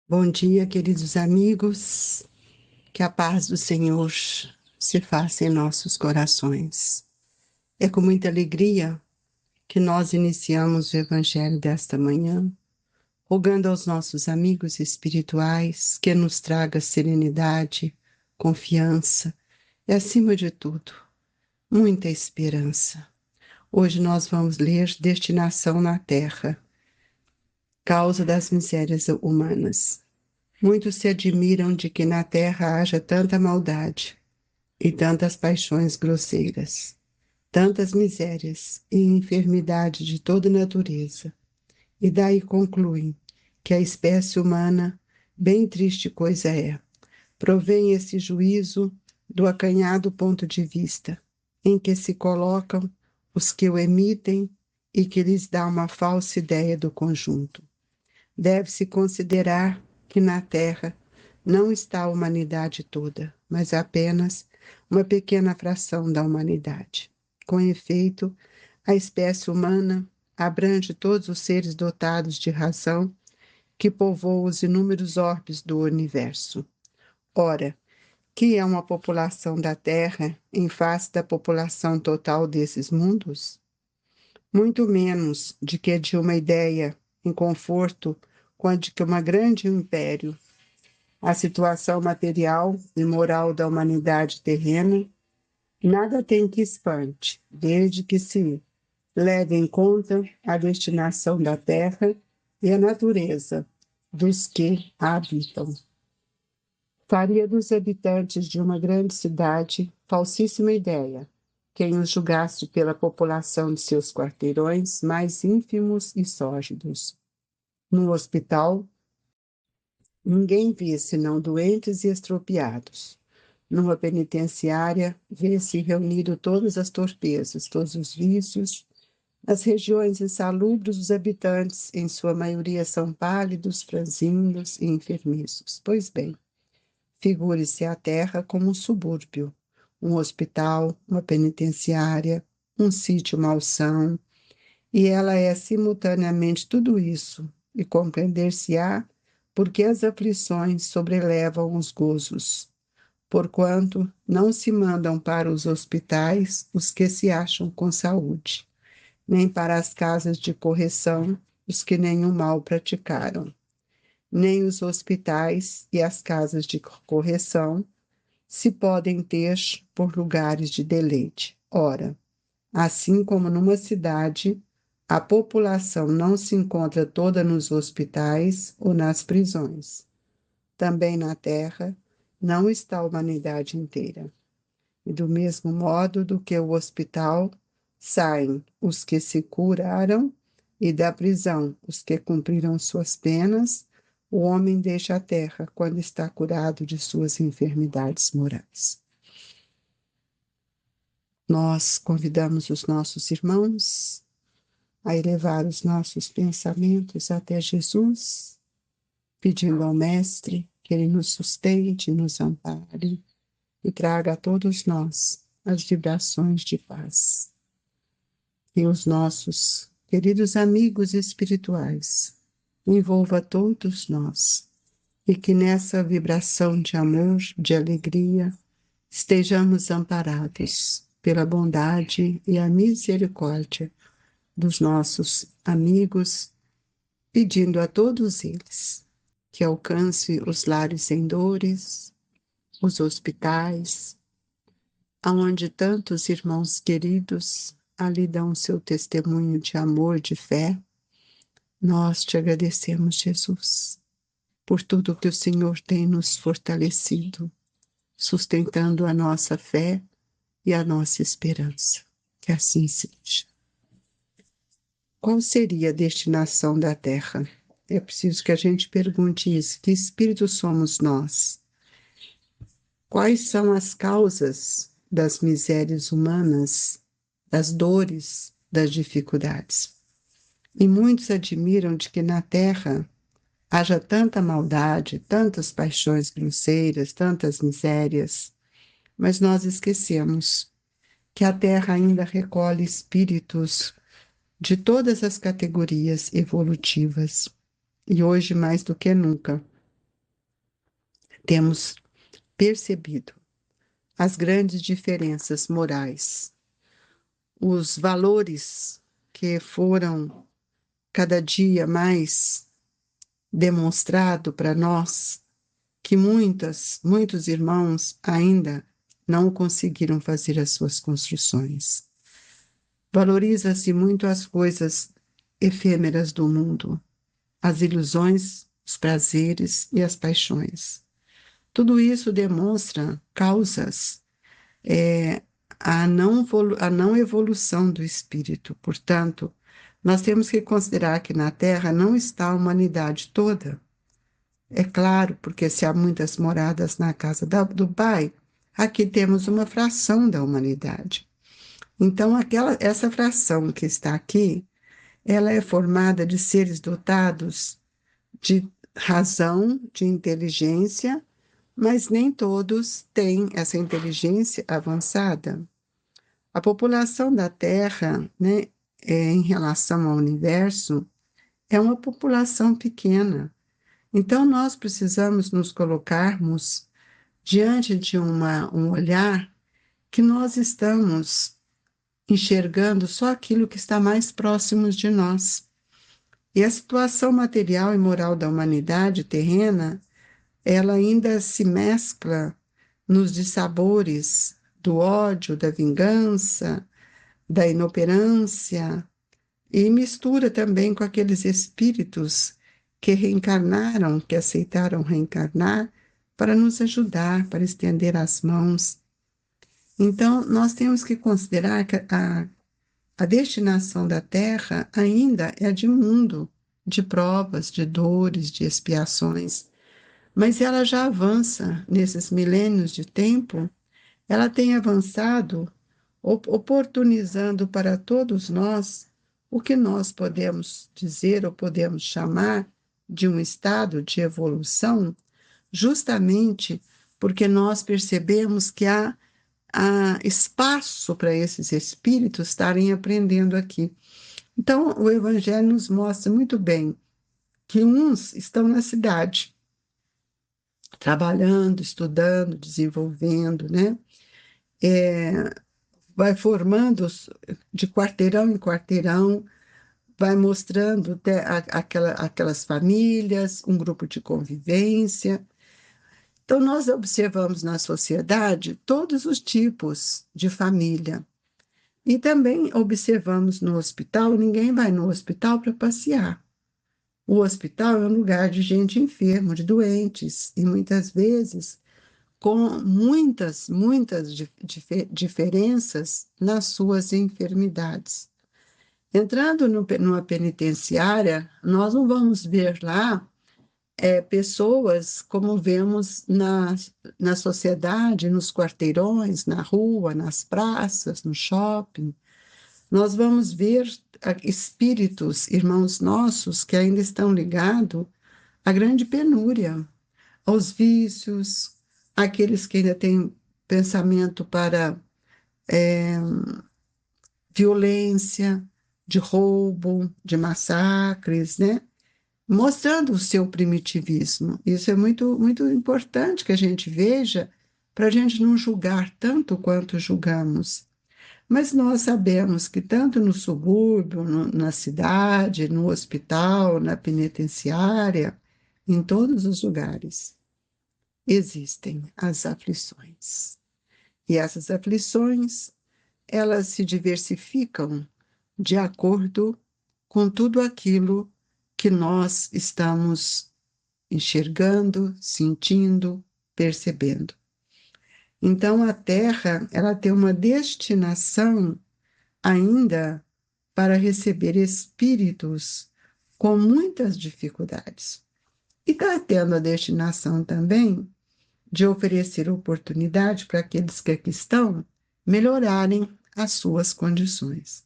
Bom dia, queridos amigos. Que a paz do Senhor se faça em nossos corações. É com muita alegria que nós iniciamos o Evangelho desta manhã, rogando aos nossos amigos espirituais que nos traga serenidade, confiança e, acima de tudo, muita esperança. Hoje nós vamos ler Destinação na Terra, Causa das Misérias Humanas. Muitos se admiram de que na terra haja tanta maldade e tantas paixões grosseiras, tantas misérias e enfermidade de toda natureza, e daí concluem que a espécie humana, bem triste coisa é. Provém esse juízo do acanhado ponto de vista, em que se colocam os que o emitem e que lhes dá uma falsa ideia do conjunto. Deve-se considerar que na Terra não está a humanidade toda, mas apenas uma pequena fração da humanidade. Com efeito, a espécie humana abrange todos os seres dotados de razão que povoam os inúmeros orbes do universo. Ora, que é uma população da Terra em face da população total desses mundos? Muito menos de que de uma ideia em conforto quanto que uma grande império. A situação material e moral da humanidade terrena nada tem que espante, desde que se leve em conta a destinação da terra e a natureza dos que a habitam. Faria dos habitantes de uma grande cidade falsíssima ideia quem os julgasse pela população de seus quarteirões mais ínfimos e sórdidos. No hospital, ninguém vê senão doentes e estropiados. Numa penitenciária, vê-se reunido todas as torpezas, todos os vícios. Nas regiões insalubres, os habitantes, em sua maioria, são pálidos, franzinos e enfermiços. Pois bem, figure-se a terra como um subúrbio, um hospital, uma penitenciária, um sítio malsão, e ela é simultaneamente tudo isso, e compreender-se-á porque as aflições sobrelevam os gozos, porquanto não se mandam para os hospitais os que se acham com saúde, nem para as casas de correção os que nenhum mal praticaram, nem os hospitais e as casas de correção se podem ter por lugares de deleite. Ora, assim como numa cidade, a população não se encontra toda nos hospitais ou nas prisões. Também na terra não está a humanidade inteira. E do mesmo modo do que o hospital saem os que se curaram e da prisão os que cumpriram suas penas, o homem deixa a terra quando está curado de suas enfermidades morais. Nós convidamos os nossos irmãos a elevar os nossos pensamentos até Jesus, pedindo ao Mestre que Ele nos sustente, nos ampare e traga a todos nós as vibrações de paz. E os nossos queridos amigos espirituais envolva todos nós e que nessa vibração de amor, de alegria, estejamos amparados pela bondade e a misericórdia dos nossos amigos, pedindo a todos eles que alcance os lares em dores, os hospitais, aonde tantos irmãos queridos ali dão seu testemunho de amor, de fé. Nós te agradecemos, Jesus, por tudo que o Senhor tem nos fortalecido, sustentando a nossa fé e a nossa esperança. Que assim seja. Qual seria a destinação da Terra? É preciso que a gente pergunte isso. Que espírito somos nós? Quais são as causas das misérias humanas, das dores, das dificuldades? E muitos admiram de que na Terra haja tanta maldade, tantas paixões grosseiras, tantas misérias, mas nós esquecemos que a Terra ainda recolhe espíritos de todas as categorias evolutivas. E hoje, mais do que nunca, temos percebido as grandes diferenças morais, os valores que foram cada dia mais demonstrado para nós, que muitos irmãos ainda não conseguiram fazer as suas construções. Valoriza-se muito as coisas efêmeras do mundo, as ilusões, os prazeres e as paixões. Tudo isso demonstra causas, a não evolução do espírito. Portanto, nós temos que considerar que na Terra não está a humanidade toda. É claro, porque se há muitas moradas na casa do Pai, aqui temos uma fração da humanidade. Então, essa fração que está aqui, ela é formada de seres dotados de razão, de inteligência, mas nem todos têm essa inteligência avançada. A população da Terra, né, em relação ao universo, é uma população pequena. Então, nós precisamos nos colocarmos diante de um olhar que nós estamos enxergando só aquilo que está mais próximo de nós. E a situação material e moral da humanidade terrena, ela ainda se mescla nos dissabores do ódio, da vingança, da inoperância, e mistura também com aqueles espíritos que reencarnaram, que aceitaram reencarnar para nos ajudar, para estender as mãos. Então, nós temos que considerar que a destinação da Terra ainda é de mundo, de provas, de dores, de expiações, mas ela já avança nesses milênios de tempo, ela tem avançado, oportunizando para todos nós o que nós podemos dizer ou podemos chamar de um estado de evolução, justamente porque nós percebemos que há espaço para esses espíritos estarem aprendendo aqui. Então, o Evangelho nos mostra muito bem que uns estão na cidade, trabalhando, estudando, desenvolvendo, né? Vai formando de quarteirão em quarteirão, vai mostrando aquelas famílias, um grupo de convivência. Então, nós observamos na sociedade todos os tipos de família. E também observamos no hospital, ninguém vai no hospital para passear. O hospital é um lugar de gente enferma, de doentes, e muitas vezes com muitas diferenças nas suas enfermidades. Entrando numa penitenciária, nós não vamos ver lá pessoas como vemos na sociedade, nos quarteirões, na rua, nas praças, no shopping. Nós vamos ver espíritos, irmãos nossos, que ainda estão ligados à grande penúria, aos vícios, aqueles que ainda têm pensamento para violência, de roubo, de massacres, né? Mostrando o seu primitivismo. Isso é muito, muito importante que a gente veja para a gente não julgar tanto quanto julgamos. Mas nós sabemos que tanto no subúrbio, na cidade, no hospital, na penitenciária, em todos os lugares, existem as aflições. E essas aflições, elas se diversificam de acordo com tudo aquilo que nós estamos enxergando, sentindo, percebendo. Então, a Terra, ela tem uma destinação ainda para receber espíritos com muitas dificuldades. E está tendo a destinação também de oferecer oportunidade para aqueles que aqui estão melhorarem as suas condições.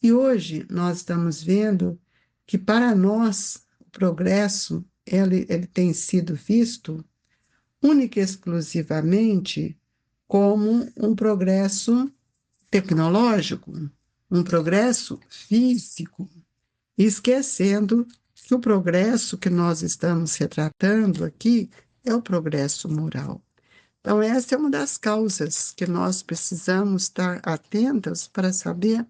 E hoje nós estamos vendo que para nós o progresso ele tem sido visto única e exclusivamente como um progresso tecnológico, um progresso físico, esquecendo que o progresso que nós estamos retratando aqui é o progresso moral. Então, essa é uma das causas que nós precisamos estar atentas para saber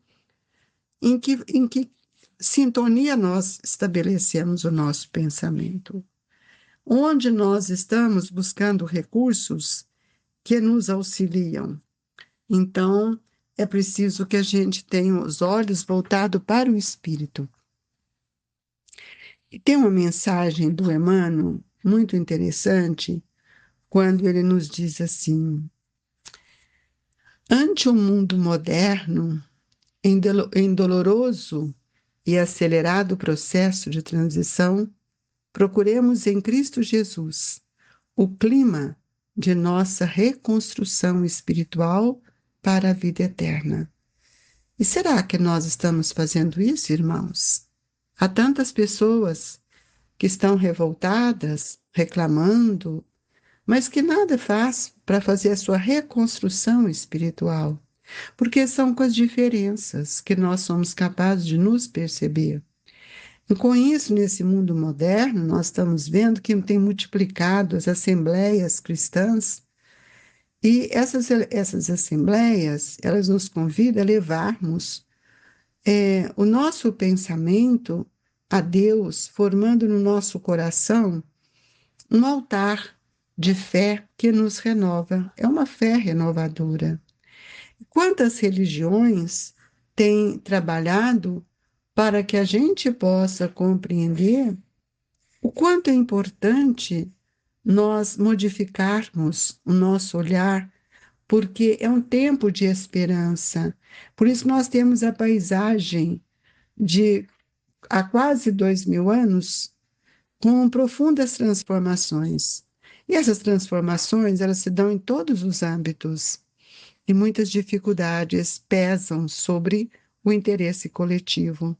em que sintonia nós estabelecemos o nosso pensamento. Onde nós estamos buscando recursos que nos auxiliam. Então, é preciso que a gente tenha os olhos voltados para o Espírito. E tem uma mensagem do Emmanuel muito interessante, quando ele nos diz assim: ante o mundo moderno, em doloroso e acelerado processo de transição, procuremos em Cristo Jesus o clima de nossa reconstrução espiritual para a vida eterna. E será que nós estamos fazendo isso, irmãos? Há tantas pessoas que estão revoltadas, reclamando, mas que nada faz para fazer a sua reconstrução espiritual, porque são com as diferenças que nós somos capazes de nos perceber. E com isso, nesse mundo moderno, nós estamos vendo que tem multiplicado as assembleias cristãs, e essas assembleias, elas nos convidam a levarmos o nosso pensamento a Deus, formando no nosso coração um altar de fé que nos renova. É uma fé renovadora. Quantas religiões têm trabalhado para que a gente possa compreender o quanto é importante nós modificarmos o nosso olhar, porque é um tempo de esperança. Por isso nós temos a paisagem de há quase 2000 anos com profundas transformações. E essas transformações, elas se dão em todos os âmbitos, e muitas dificuldades pesam sobre o interesse coletivo.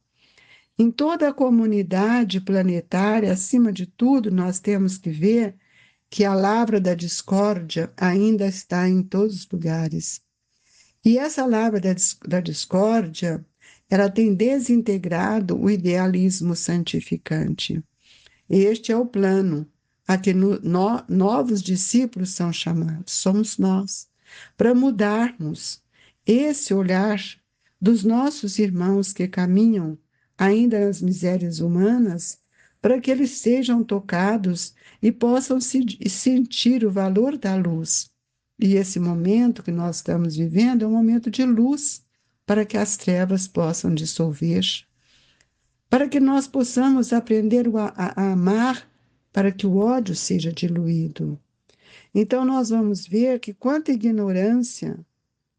Em toda a comunidade planetária, acima de tudo, nós temos que ver que a lavra da discórdia ainda está em todos os lugares. E essa lavra da discórdia, ela tem desintegrado o idealismo santificante. Este é o plano a que novos discípulos são chamados, somos nós, para mudarmos esse olhar dos nossos irmãos que caminham ainda nas misérias humanas, para que eles sejam tocados e possam sentir o valor da luz. E esse momento que nós estamos vivendo é um momento de luz, para que as trevas possam dissolver, para que nós possamos aprender a amar, para que o ódio seja diluído. Então, nós vamos ver que quanta ignorância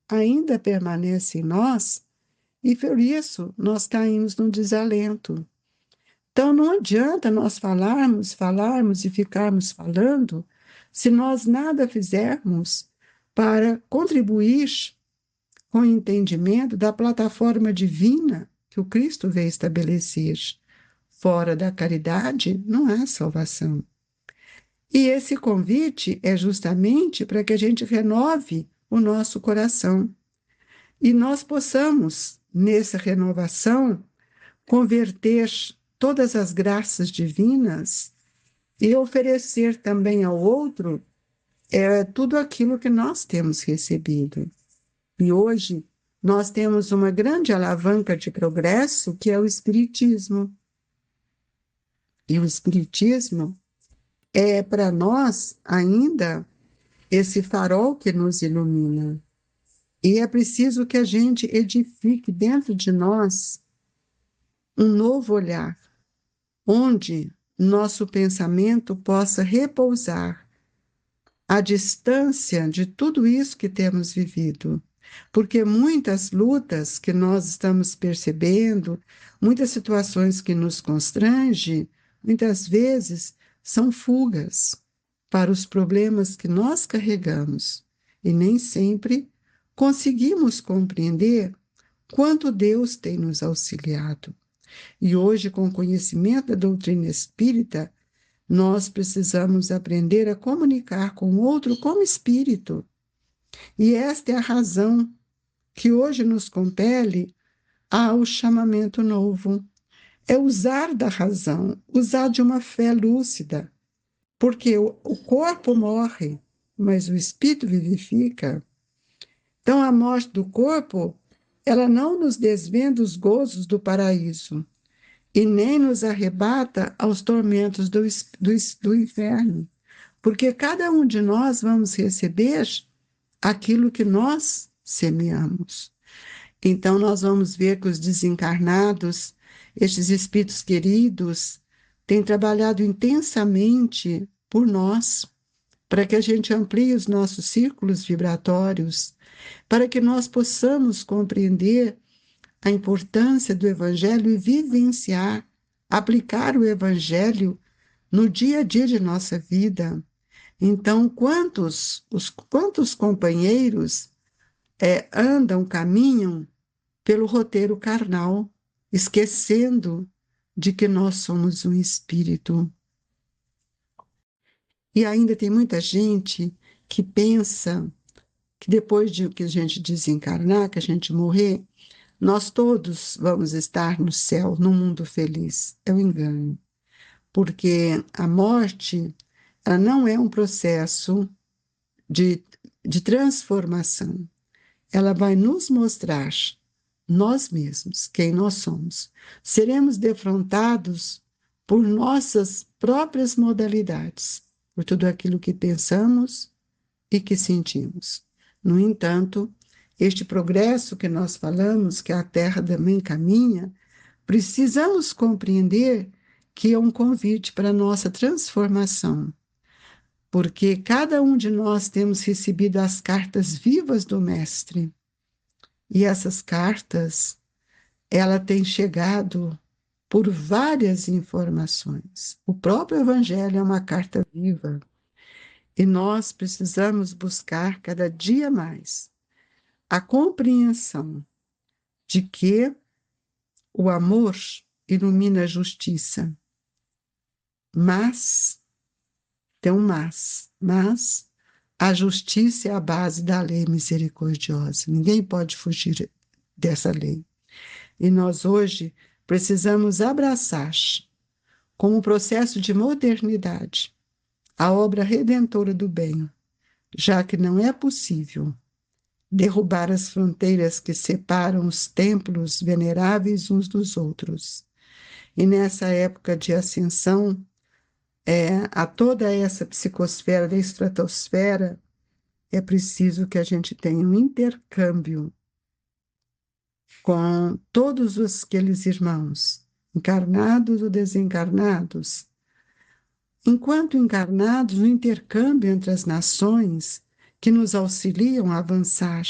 ainda permanece em nós, e por isso nós caímos no desalento. Então, não adianta nós falarmos e ficarmos falando, se nós nada fizermos para contribuir com o entendimento da plataforma divina que o Cristo veio estabelecer. Fora da caridade, não há salvação. E esse convite é justamente para que a gente renove o nosso coração e nós possamos, nessa renovação, converter todas as graças divinas e oferecer também ao outro tudo aquilo que nós temos recebido. E hoje nós temos uma grande alavanca de progresso, que é o Espiritismo. E o Espiritismo é para nós ainda esse farol que nos ilumina. E é preciso que a gente edifique dentro de nós um novo olhar, onde nosso pensamento possa repousar à distância de tudo isso que temos vivido. Porque muitas lutas que nós estamos percebendo, muitas situações que nos constrangem, muitas vezes são fugas para os problemas que nós carregamos. E nem sempre conseguimos compreender quanto Deus tem nos auxiliado. E hoje, com o conhecimento da doutrina espírita, nós precisamos aprender a comunicar com o outro como espírito. E esta é a razão que hoje nos compele ao chamamento novo. É usar da razão, usar de uma fé lúcida, porque o corpo morre, mas o espírito vivifica. Então, a morte do corpo, ela não nos desvenda os gozos do paraíso e nem nos arrebata aos tormentos do inferno, porque cada um de nós vamos receber aquilo que nós semeamos. Então, nós vamos ver que os desencarnados, estes espíritos queridos, têm trabalhado intensamente por nós, para que a gente amplie os nossos círculos vibratórios, para que nós possamos compreender a importância do Evangelho e vivenciar, aplicar o Evangelho no dia a dia de nossa vida. Então, quantos companheiros andam, caminham pelo roteiro carnal, esquecendo de que nós somos um espírito. E ainda tem muita gente que pensa que depois de que a gente desencarnar, que a gente morrer, nós todos vamos estar no céu, no mundo feliz. É um engano, porque a morte, ela não é um processo de, de transformação. Ela vai nos mostrar nós mesmos, quem nós somos. Seremos defrontados por nossas próprias modalidades, por tudo aquilo que pensamos e que sentimos. No entanto, este progresso que nós falamos, que a Terra também caminha, precisamos compreender que é um convite para a nossa transformação, porque cada um de nós temos recebido as cartas vivas do Mestre, e essas cartas, ela tem chegado por várias informações. O próprio Evangelho é uma carta viva, e nós precisamos buscar cada dia mais a compreensão de que o amor ilumina a justiça, mas, tem um mas a justiça é a base da lei misericordiosa. Ninguém pode fugir dessa lei. E nós hoje precisamos abraçar, como processo de modernidade, a obra redentora do bem, já que não é possível derrubar as fronteiras que separam os templos veneráveis uns dos outros. E nessa época de ascensão, a toda essa psicosfera da estratosfera, é preciso que a gente tenha um intercâmbio com todos aqueles irmãos, encarnados ou desencarnados. Enquanto encarnados, o intercâmbio entre as nações que nos auxiliam a avançar,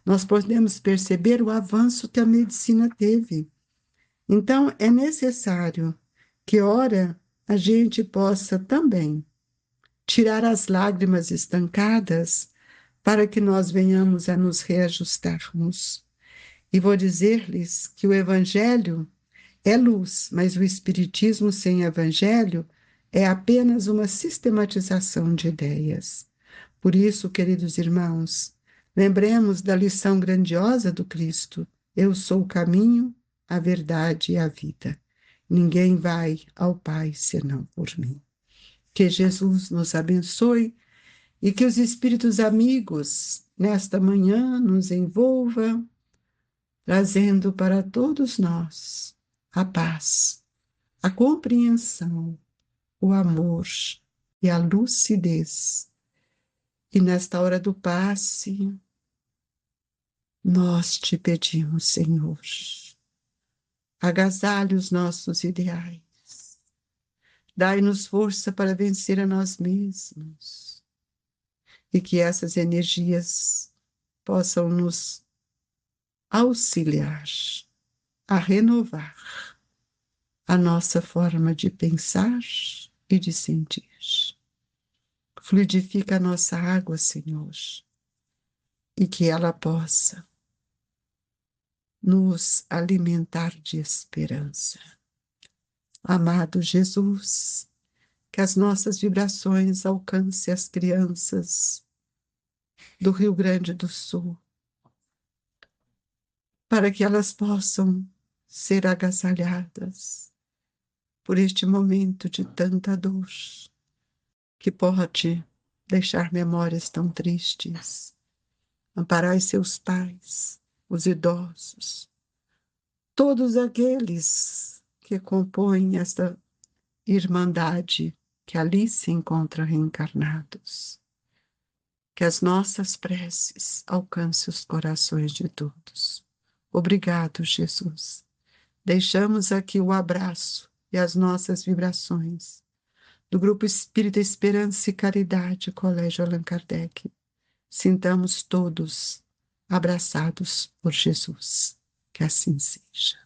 nós podemos perceber o avanço que a medicina teve. Então, é necessário que, ora, a gente possa também tirar as lágrimas estancadas para que nós venhamos a nos reajustarmos. E vou dizer-lhes que o Evangelho é luz, mas o Espiritismo sem Evangelho é apenas uma sistematização de ideias. Por isso, queridos irmãos, lembremos da lição grandiosa do Cristo: eu sou o caminho, a verdade e a vida. Ninguém vai ao Pai senão por mim. Que Jesus nos abençoe e que os espíritos amigos nesta manhã nos envolvam, trazendo para todos nós a paz, a compreensão, o amor e a lucidez. E nesta hora do passe, nós te pedimos, Senhor, agasalhe os nossos ideais, dai-nos força para vencer a nós mesmos, e que essas energias possam nos auxiliar a renovar a nossa forma de pensar e de sentir. Fluidifica a nossa água, Senhor, e que ela possa nos alimentar de esperança. Amado Jesus, que as nossas vibrações alcancem as crianças do Rio Grande do Sul, para que elas possam ser agasalhadas por este momento de tanta dor, que pode deixar memórias tão tristes. Amparai seus pais, os idosos, todos aqueles que compõem esta irmandade que ali se encontram reencarnados. Que as nossas preces alcancem os corações de todos. Obrigado, Jesus. Deixamos aqui o abraço e as nossas vibrações do Grupo Espírita Esperança e Caridade, Colégio Allan Kardec. Sintamos todos abraçados por Jesus. Que assim seja.